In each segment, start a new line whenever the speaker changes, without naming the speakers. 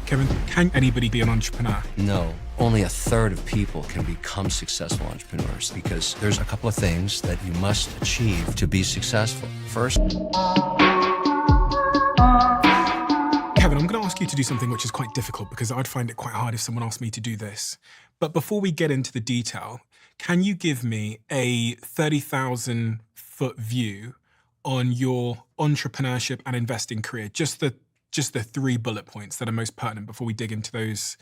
Kevin, can anybody be an entrepreneur?
No, only a third of people can become successful entrepreneurs because there's a couple of things that you must achieve to be successful. First,
Kevin, I'm going to ask you to do something which is quite difficult because I'd find it quite hard if someone asked me to do this. But before we get into the detail, can you give me a 30,000-foot view on your entrepreneurship and investing career? Just the 3 bullet points that are most pertinent before we dig into those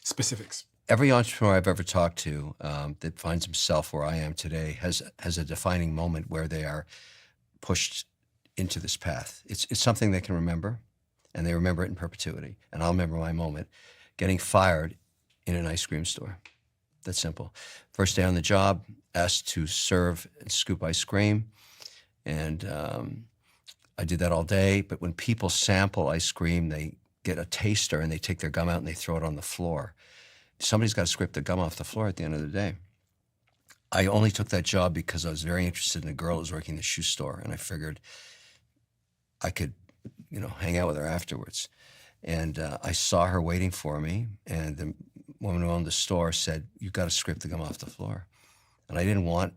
specifics.
every entrepreneur I've ever talked to that finds himself where I am today has a defining moment where they are pushed into this path. It's something they can remember, and they remember it in perpetuity. And I'll remember my moment, getting fired in an ice cream store. That's simple. First day on the job, asked to serve and scoop ice cream, and I did that all day. But when people sample ice cream, they get a taster and they take their gum out and they throw it on the floor. Somebody's got to scrape the gum off the floor at the end of the day. I only took that job because I was very interested in a girl who was working in the shoe store, and I figured I could, hang out with her afterwards. And I saw her waiting for me, and the woman who owned the store said, "You've got to scrape the gum off the floor." And I didn't want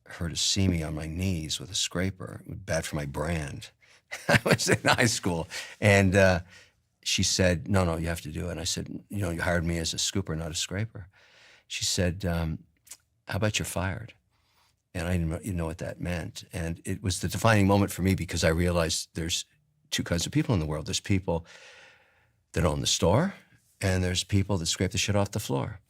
her to see me on my knees with a scraper. It was bad for my brand. I was in high school. And she said, no, you have to do it. And I said, you hired me as a scooper, not a scraper. She said, how about you're fired? And I didn't know what that meant. And it was the defining moment for me because I realized there's two kinds of people in the world. There's people that own the store, and there's people that scrape the shit off the floor.